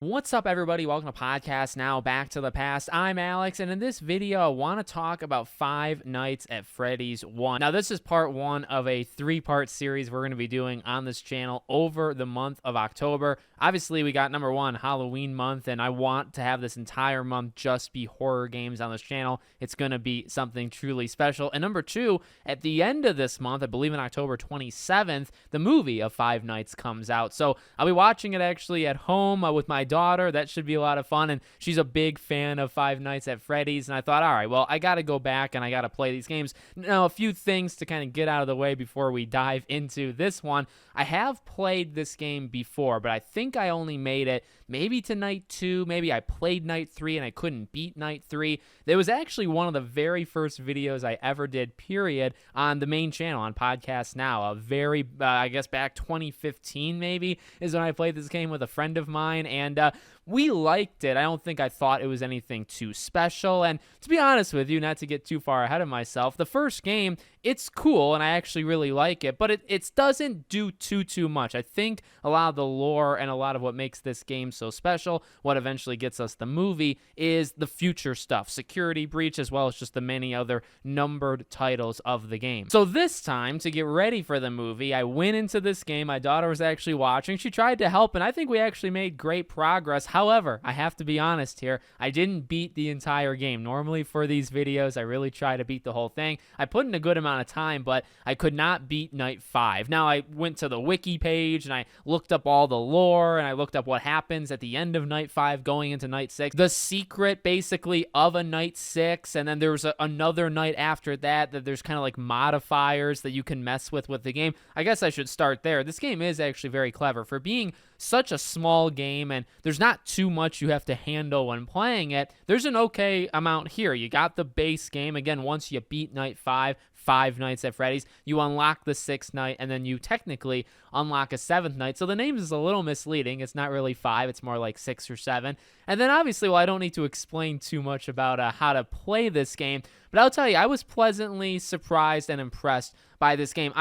What's up, everybody? Welcome to Podcast Now, Back to the Past. I'm Alex, and in this video, I want to talk about Five Nights at Freddy's 1. Now, this is part one of a three-part series we're going to be doing on this channel over the month of October. Obviously, we got number one, Halloween month, and I want to have this entire month just be horror games on this channel. It's going to be something truly special. And number two, at the end of this month, I believe on October 27th, the movie of Five Nights comes out. So I'll be watching it actually at home with my daughter. That should be a lot of fun, and she's a big fan of Five Nights at Freddy's, and I thought, all right, well, I got to go back and I got to play these games. Now, a few things to kind of get out of the way before we dive into this one. I have played this game before, but I think I only made it maybe to night 2. Maybe I played night 3 and I couldn't beat night 3. It was actually one of the very first videos I ever did, period, on the main channel on Podcast Now. A very, I guess back 2015 maybe is when I played this game with a friend of mine, and we liked it. I don't think I thought it was anything too special, and to be honest with you, not to get too far ahead of myself, the first game, it's cool, and I actually really like it, but it doesn't do too much. I think a lot of the lore and a lot of what makes this game so special, what eventually gets us the movie, is the future stuff, security breach, as well as just the many other numbered titles of the game. So this time, to get ready for the movie, I went into this game. My daughter was actually watching. She tried to help, and I think we actually made great progress. However, I have to be honest here, I didn't beat the entire game. Normally for these videos, I really try to beat the whole thing. I put in a good amount of time, but I could not beat night 5. Now, I went to the wiki page and I looked up all the lore and I looked up what happens at the end of night 5 going into night 6. The secret basically of a night 6, and then there's another night after that there's kind of like modifiers that you can mess with the game. I guess I should start there. This game is actually very clever for being such a small game, and there's not too much you have to handle when playing it. There's an okay amount here. You got the base game. Again, once you beat night 5, Five Nights at Freddy's, you unlock the 6th night, and then you technically unlock a 7th night. So the names is a little misleading. It's not really 5. It's more like 6 or 7. And then obviously, well, I don't need to explain too much about how to play this game, but I'll tell you, I was pleasantly surprised and impressed by this game.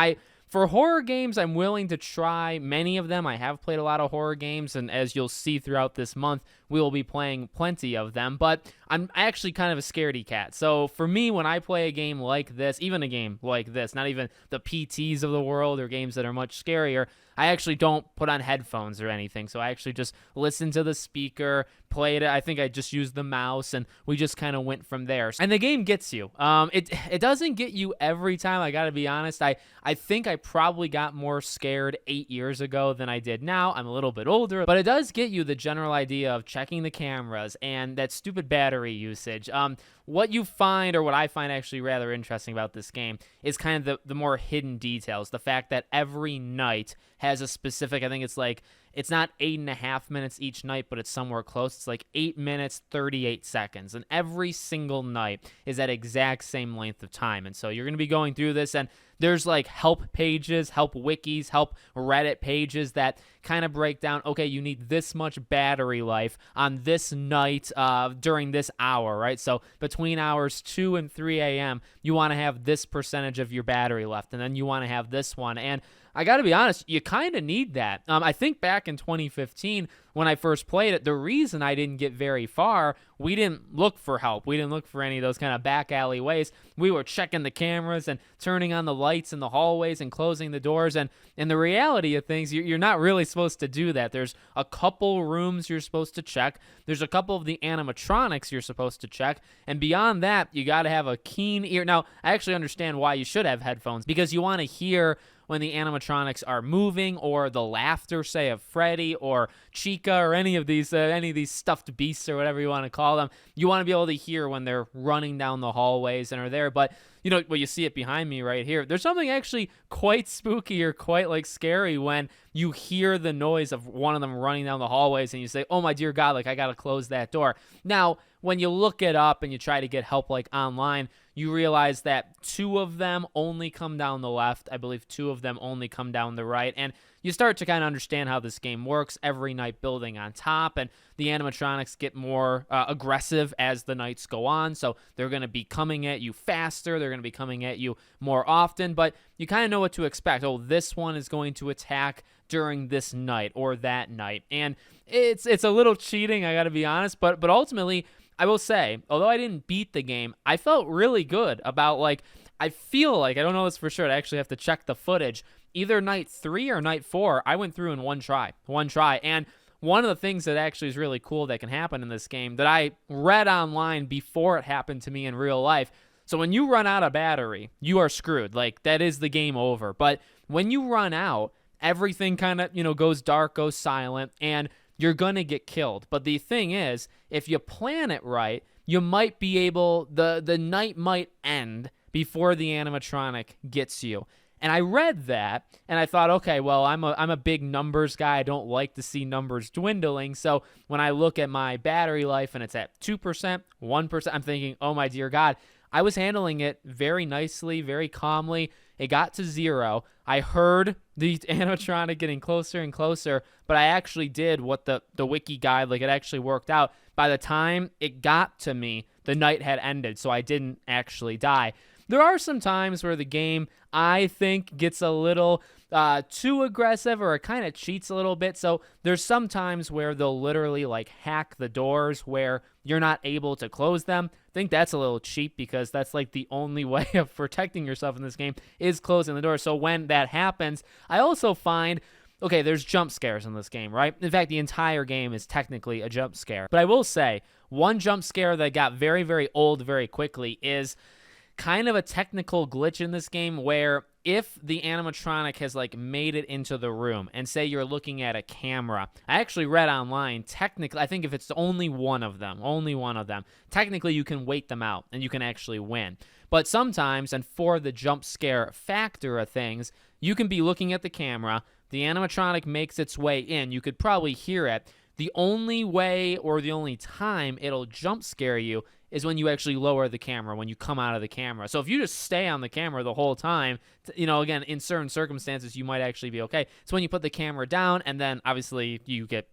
For horror games, I'm willing to try many of them. I have played a lot of horror games, and as you'll see throughout this month, we will be playing plenty of them, but I'm actually kind of a scaredy cat. So for me, when I play a game like this, even a game like this, not even the PTs of the world or games that are much scarier, I actually don't put on headphones or anything. So I actually just listen to the speaker, played it. I think I just used the mouse, and we just kind of went from there. And the game gets you. It doesn't get you every time, I gotta be honest. I think I probably got more scared 8 years ago than I did now. I'm a little bit older, but it does get you the general idea of checking the cameras and that stupid battery usage. What you find, or what I find actually rather interesting about this game, is kind of the more hidden details. The fact that every night has a specific, I think it's not 8.5 minutes each night, but it's somewhere close. It's like 8 minutes, 38 seconds. And every single night is that exact same length of time. And so you're going to be going through this, and there's like help pages, help wikis, help Reddit pages that kind of break down, okay, you need this much battery life on this night during this hour, right? So between hours 2 and 3 a.m., you want to have this percentage of your battery left, and then you want to have this one. And I got to be honest, you kind of need that. I think back in 2015, when I first played it, the reason I didn't get very far, we didn't look for help. We didn't look for any of those kind of back alley ways. We were checking the cameras and turning on the lights in the hallways and closing the doors. And in the reality of things, you're not really supposed to do that. There's a couple rooms you're supposed to check. There's a couple of the animatronics you're supposed to check. And beyond that, you got to have a keen ear. Now, I actually understand why you should have headphones, because you want to hear when the animatronics are moving, or the laughter, say, of Freddy or Chica or any of these stuffed beasts or whatever you want to call them. You want to be able to hear when they're running down the hallways and are there. But you know, well, you see it behind me right here. There's something actually quite spooky or quite like scary when you hear the noise of one of them running down the hallways and you say, oh my dear God, like I got to close that door. Now, when you look it up and you try to get help like online, you realize that 2 of them only come down the left. I believe 2 of them only come down the right. And you start to kind of understand how this game works. Every night building on top, and the animatronics get more aggressive as the nights go on. So they're going to be coming at you faster. They're going to be coming at you more often, but you kind of know what to expect. Oh, this one is going to attack during this night or that night. And it's a little cheating, I gotta be honest, but ultimately, I will say, although I didn't beat the game, I felt really good about, like, I feel like, I don't know this for sure, I actually have to check the footage, either night 3 or night 4, I went through in one try, and one of the things that actually is really cool that can happen in this game that I read online before it happened to me in real life. So when you run out of battery, you are screwed. Like, that is the game over. But when you run out, everything kind of, goes dark, goes silent, and you're going to get killed. But the thing is, if you plan it right, you might be able, the night might end before the animatronic gets you. And I read that, and I thought, okay, well, I'm a big numbers guy. I don't like to see numbers dwindling. So when I look at my battery life and it's at 2%, 1%, I'm thinking, oh my dear God, I was handling it very nicely, very calmly. It got to 0. I heard the animatronic getting closer and closer, but I actually did what the wiki guide, like, it actually worked out. By the time it got to me, the night had ended, so I didn't actually die. There are some times where the game, I think, gets a little too aggressive, or it kind of cheats a little bit. So there's some times where they'll literally, like, hack the doors where you're not able to close them. I think that's a little cheap, because that's, like, the only way of protecting yourself in this game is closing the door. So when that happens, I also find, okay, there's jump scares in this game, right? In fact, the entire game is technically a jump scare. But I will say, one jump scare that got very, very old very quickly is kind of a technical glitch in this game, where if the animatronic has, like, made it into the room, and say you're looking at a camera, I actually read online, technically, I think if it's only one of them, technically you can wait them out and you can actually win. But sometimes, and for the jump scare factor of things, you can be looking at the camera, the animatronic makes its way in, you could probably hear it. The only way, or the only time it'll jump scare you, is when you actually lower the camera, when you come out of the camera. So if you just stay on the camera the whole time, again, in certain circumstances, you might actually be okay. It's when you put the camera down, and then obviously you get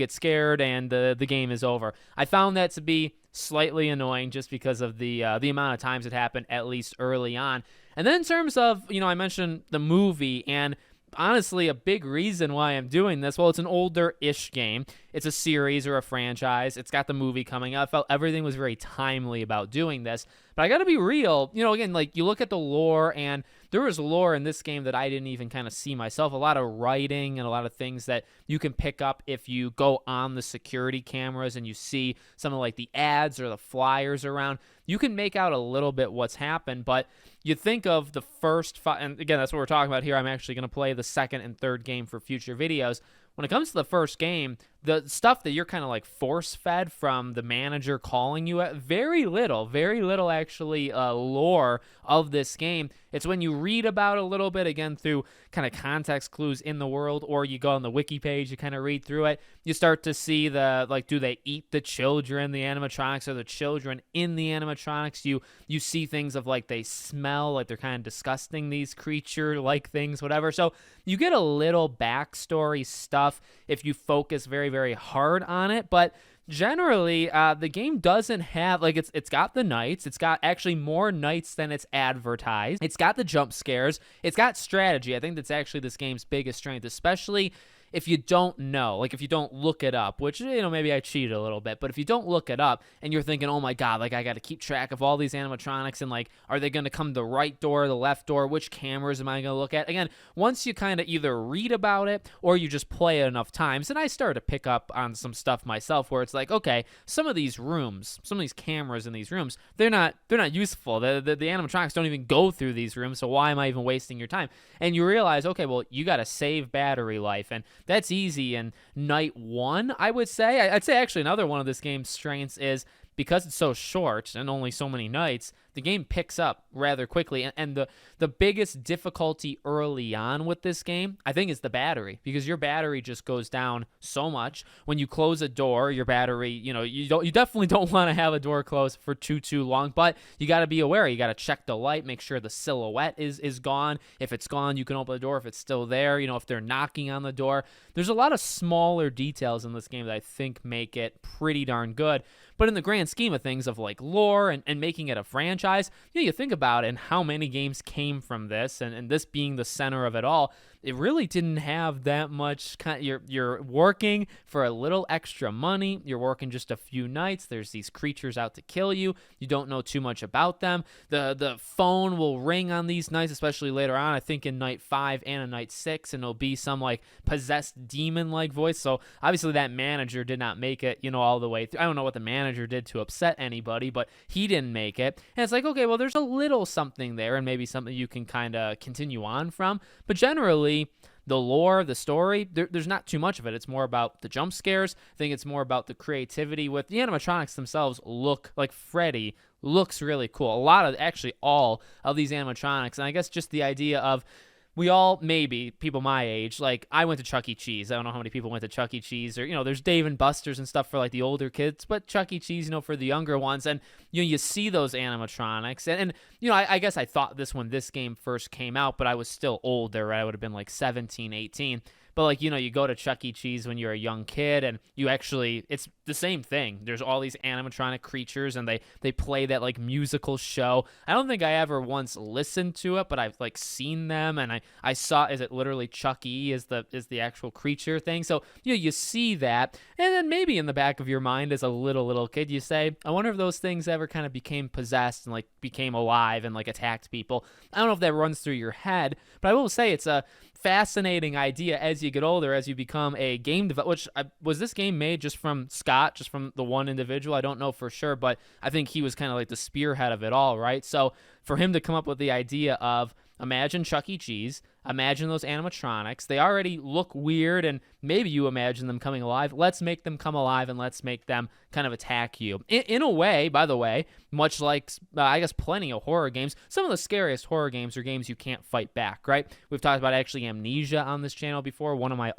scared, and the game is over. I found that to be slightly annoying, just because of the amount of times it happened, at least early on. And then in terms of, I mentioned the movie, and honestly, a big reason why I'm doing this, well, it's an older-ish game. It's a series or a franchise. It's got the movie coming up. I felt everything was very timely about doing this. But I got to be real. Again, like, you look at the lore, and there was lore in this game that I didn't even kind of see myself. A lot of writing and a lot of things that you can pick up if you go on the security cameras and you see some of, like, the ads or the flyers around. You can make out a little bit what's happened, but you think of the first and again, that's what we're talking about here. I'm actually going to play the second and third game for future videos. When it comes to the first game, the stuff that you're kind of like force-fed from the manager calling you at, very little actually lore of this game. It's when you read about it a little bit, again, through kind of context clues in the world, or you go on the wiki page, you kind of read through it, you start to see do they eat the children, the animatronics, or the children in the animatronics? You see things of, like, they smell, like they're kind of disgusting, these creature-like things, whatever. So you get a little backstory stuff if you focus very, very hard on it, but generally, the game doesn't have, like, it's got the nights. It's got actually more nights than it's advertised. It's got the jump scares. It's got strategy. I think that's actually this game's biggest strength, especially if you don't know, like, if you don't look it up, which, maybe I cheated a little bit, but if you don't look it up and you're thinking, oh my God, like, I got to keep track of all these animatronics, and, like, are they going to come the right door, the left door, which cameras am I going to look at? Again, once you kind of either read about it or you just play it enough times, and I started to pick up on some stuff myself where it's like, okay, some of these rooms, some of these cameras in these rooms, they're not useful. The animatronics don't even go through these rooms, so why am I even wasting your time? And you realize, okay, well, you got to save battery life, and that's easy in night 1, I would say. I'd say actually another one of this game's strengths is, because it's so short and only so many nights, the game picks up rather quickly. And the biggest difficulty early on with this game, I think, is the battery, because your battery just goes down so much. When you close a door, your battery, you definitely don't want to have a door closed for too long, but you got to be aware. You got to check the light, make sure the silhouette is gone. If it's gone, you can open the door. If it's still there, if they're knocking on the door. There's a lot of smaller details in this game that I think make it pretty darn good. But in the grand scheme of things, of, like, lore and making it a franchise, you think about it and how many games came from this, and this being the center of it all, it really didn't have that much you're working for a little extra money. You're working just a few nights. There's these creatures out to kill you. You don't know too much about them. The phone will ring on these nights, especially later on, I think in night 5 and in night 6, and it'll be some like possessed demon like voice. So obviously that manager did not make it, all the way through. I don't know what the manager did to upset anybody, but he didn't make it. And it's like, okay, well, there's a little something there, and maybe something you can kind of continue on from. But generally, the lore, the story, there's not too much of it. It's more about the jump scares. I think it's more about the creativity with the animatronics themselves. Look like Freddy looks really cool. Actually all of these animatronics. And I guess just the idea of, we all, maybe people my age, like I went to Chuck E. Cheese. I don't know how many people went to Chuck E. Cheese, or there's Dave and Buster's and stuff for like the older kids, but Chuck E. Cheese, for the younger ones. And you see those animatronics, and I guess I thought this when this game first came out, but I was still older, right? I would have been like 17, 18. But like, you go to Chuck E. Cheese when you're a young kid, and it's the same thing. There's all these animatronic creatures, and they play that like musical show. I don't think I ever once listened to it, but I've like seen them, and I saw, is it literally Chuck E. is the actual creature thing? So you see that, and then maybe in the back of your mind as a little kid, you say, I wonder if those things ever kind of became possessed and like became alive and like attacked people. I don't know if that runs through your head, but I will say it's a fascinating idea as you get older, as you become a game developer. Was this game made just from Scott, just from the one individual? I don't know for sure, but I think he was kind of like the spearhead of it all, right? So for him to come up with the idea of, imagine Chuck E. Cheese, imagine those animatronics. They already look weird, and maybe you imagine them coming alive. Let's make them come alive, and let's make them kind of attack you. In a way, by the way, much like, I guess, plenty of horror games, some of the scariest horror games are games you can't fight back, right? We've talked about actually Amnesia on this channel before, one of my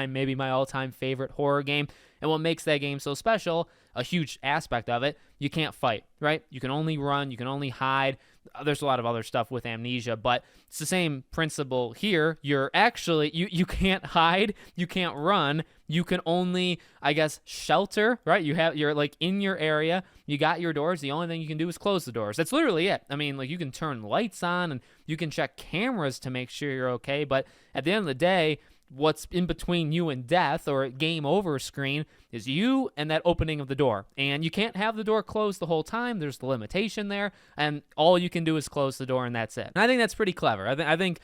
maybe my all-time favorite horror game. And what makes that game so special, a huge aspect of it, you can't fight, right? You can only run, you can only hide. There's a lot of other stuff with Amnesia, but it's the same principle here. You're actually, you can't hide, you can't run, you can only, I guess, shelter, right? You're like in your area, you got your doors, the only thing you can do is close the doors. That's literally it. I mean, like, you can turn lights on, and you can check cameras to make sure you're okay, but at the end of the day, what's in between you and death or game over screen is you and that opening of the door. And you can't have the door closed the whole time. There's the limitation there. And all you can do is close the door, and that's it. And I think that's pretty clever. I think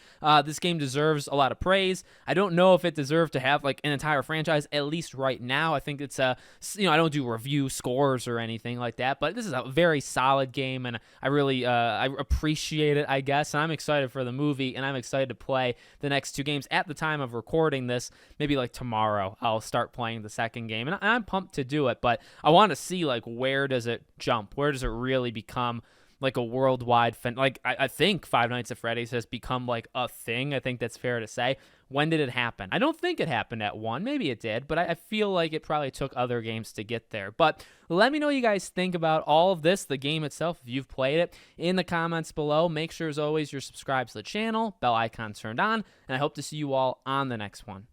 this game deserves a lot of praise. I don't know if it deserved to have like an entire franchise, at least right now. I think it's I don't do review scores or anything like that, but this is a very solid game, and I really I appreciate it, I guess. And I'm excited for the movie, and I'm excited to play the next 2 games. At the time of recording this, maybe like tomorrow, I'll start playing the second game, and I'm pumped to do it, but I want to see like, where does it jump? Where does it really become like a worldwide like I think Five Nights at Freddy's has become like a thing. I think that's fair to say. When did it happen? I don't think it happened at 1. Maybe it did, but I feel like it probably took other games to get there. But let me know what you guys think about all of this, the game itself, if you've played it, in the comments below. Make sure, as always, you're subscribed to the channel, bell icon turned on, and I hope to see you all on the next one.